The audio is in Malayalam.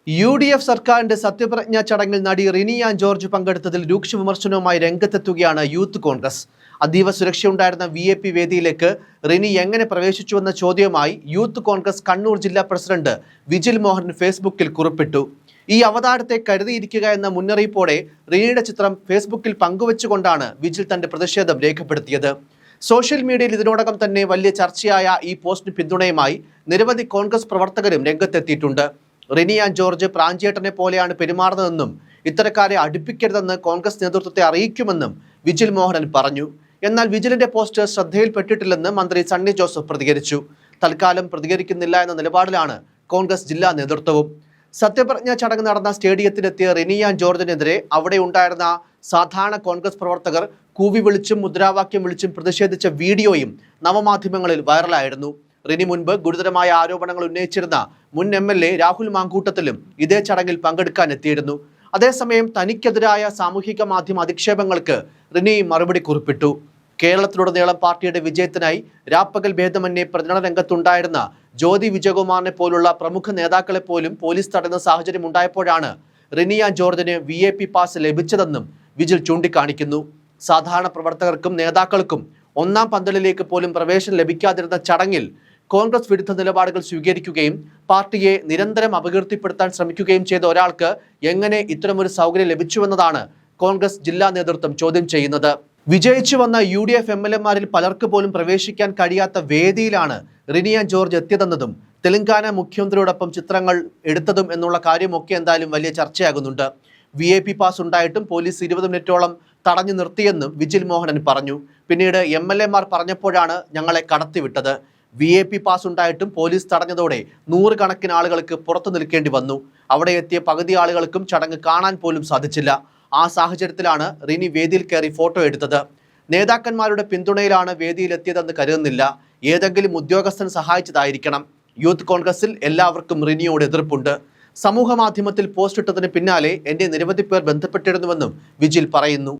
UDF സർക്കാരിന്റെ സത്യപ്രതിജ്ഞാ ചടങ്ങിൽ നടി റിനി ആൻ ജോർജ് പങ്കെടുത്തതിൽ രൂക്ഷ വിമർശനവുമായി രംഗത്തെത്തുകയാണ് യൂത്ത് കോൺഗ്രസ്. അതീവ സുരക്ഷയുണ്ടായിരുന്ന VIP വേദിയിലേക്ക് റിനി എങ്ങനെ പ്രവേശിച്ചുവെന്ന ചോദ്യവുമായി യൂത്ത് കോൺഗ്രസ് കണ്ണൂർ ജില്ലാ പ്രസിഡന്റ് വിജിൽ മോഹൻ ഫേസ്ബുക്കിൽ കുറിപ്പിട്ടു. ഈ അവതാരത്തെ കരുതിയിരിക്കുക എന്ന മുന്നറിയിപ്പോടെ റിനിയുടെ ചിത്രം ഫേസ്ബുക്കിൽ പങ്കുവച്ചുകൊണ്ടാണ് വിജിൽ തന്റെ പ്രതിഷേധം രേഖപ്പെടുത്തിയത്. സോഷ്യൽ മീഡിയയിൽ ഇതിനോടകം തന്നെ വലിയ ചർച്ചയായ ഈ പോസ്റ്റിന് പിന്തുണയുമായി നിരവധി കോൺഗ്രസ് പ്രവർത്തകരും രംഗത്തെത്തിയിട്ടുണ്ട്. റിനി ആൻ ജോർജ് പ്രാഞ്ചേട്ടനെ പോലെയാണ് പെരുമാറുന്നതെന്നും ഇത്തരക്കാരെ അടുപ്പിക്കരുതെന്ന് കോൺഗ്രസ് നേതൃത്വത്തെ അറിയിക്കുമെന്നും വിജിൽ മോഹനൻ പറഞ്ഞു. എന്നാൽ വിജിലിന്റെ പോസ്റ്റ് ശ്രദ്ധയിൽപ്പെട്ടിട്ടില്ലെന്ന് മന്ത്രി സണ്ണി ജോസഫ് പ്രതികരിച്ചു. തൽക്കാലം പ്രതികരിക്കുന്നില്ല എന്ന നിലപാടിലാണ് കോൺഗ്രസ് ജില്ലാ നേതൃത്വവും. സത്യപ്രതിജ്ഞാ ചടങ്ങ് നടന്ന സ്റ്റേഡിയത്തിലെത്തിയ റിനി ആൻ ജോർജിനെതിരെ അവിടെ ഉണ്ടായിരുന്ന സാധാരണ കോൺഗ്രസ് പ്രവർത്തകർ കൂവി വിളിച്ചും മുദ്രാവാക്യം വിളിച്ചും പ്രതിഷേധിച്ച വീഡിയോയും നവമാധ്യമങ്ങളിൽ വൈറലായിരുന്നു. റിനി മുൻപ് ഗുരുതരമായ ആരോപണങ്ങൾ ഉന്നയിച്ചിരുന്ന മുൻ MLA രാഹുൽ മാങ്കൂട്ടത്തിലും ഇതേ ചടങ്ങിൽ പങ്കെടുക്കാൻ എത്തിയിരുന്നു. അതേസമയം തനിക്കെതിരായ സാമൂഹിക മാധ്യമ അധിക്ഷേപങ്ങൾക്ക് റിനി മറുപടി കുറിപ്പിട്ടു. കേരളത്തിലുടനീളം പാർട്ടിയുടെ വിജയത്തിനായി രാപ്പകൽ ഭേദമന്യേ പ്രചരണ രംഗത്തുണ്ടായിരുന്ന ജ്യോതി വിജയകുമാറിനെ പോലുള്ള പ്രമുഖ നേതാക്കളെ പോലും പോലീസ് തടയുന്ന സാഹചര്യം ഉണ്ടായപ്പോഴാണ് റിനി ആൻ ജോർജിന് VIP പാസ് ലഭിച്ചതെന്നും വിജിൽ ചൂണ്ടിക്കാണിക്കുന്നു. സാധാരണ പ്രവർത്തകർക്കും നേതാക്കൾക്കും ഒന്നാം പന്തലിലേക്ക് പോലും പ്രവേശനം ലഭിക്കാതിരുന്ന ചടങ്ങിൽ കോൺഗ്രസ് വിരുദ്ധ നിലപാടുകൾ സ്വീകരിക്കുകയും പാർട്ടിയെ നിരന്തരം അപകീർത്തിപ്പെടുത്താൻ ശ്രമിക്കുകയും ചെയ്ത ഒരാൾക്ക് എങ്ങനെ ഇത്തരമൊരു സൗകര്യം ലഭിച്ചുവെന്നതാണ് കോൺഗ്രസ് ജില്ലാ നേതൃത്വം ചോദ്യം ചെയ്യുന്നത്. വിജയിച്ചു വന്ന UDF MLA-മാരിൽ പലർക്ക് പോലും പ്രവേശിക്കാൻ കഴിയാത്ത വേദിയിലാണ് റിനി ആൻ ജോർജ് എത്തിയതെന്നതും തെലങ്കാന മുഖ്യമന്ത്രിയോടൊപ്പം ചിത്രങ്ങൾ എടുത്തതും എന്നുള്ള കാര്യമൊക്കെ എന്തായാലും വലിയ ചർച്ചയാകുന്നുണ്ട്. VIP പാസ് ഉണ്ടായിട്ടും പോലീസ് 20 മിനിറ്റോളം തടഞ്ഞു നിർത്തിയെന്നും വിജിൽ മോഹനൻ പറഞ്ഞു. പിന്നീട് MLA-മാർ പറഞ്ഞപ്പോഴാണ് ഞങ്ങളെ കടത്തിവിട്ടത്. VIP പാസ് ഉണ്ടായിട്ടും പോലീസ് തടഞ്ഞതോടെ 100 കണക്കിന് ആളുകൾക്ക് പുറത്തു നിൽക്കേണ്ടി വന്നു. അവിടെ എത്തിയ പകുതി ആളുകൾക്കും ചടങ്ങ് കാണാൻ പോലും സാധിച്ചില്ല. ആ സാഹചര്യത്തിലാണ് റിനി വേദിയിൽ കയറി ഫോട്ടോ എടുത്തത്. നേതാക്കന്മാരുടെ പിന്തുണയിലാണ് വേദിയിലെത്തിയതെന്ന് കരുതുന്നില്ല. ഏതെങ്കിലും ഉദ്യോഗസ്ഥൻ സഹായിച്ചതായിരിക്കണം. യൂത്ത് കോൺഗ്രസിൽ എല്ലാവർക്കും റിനിയോട് എതിർപ്പുണ്ട്. സമൂഹ മാധ്യമത്തിൽ പോസ്റ്റ് ഇട്ടതിന് പിന്നാലെ എന്നെ നിരവധി പേർ ബന്ധപ്പെട്ടിരുന്നുവെന്നും വിജിൽ പറയുന്നു.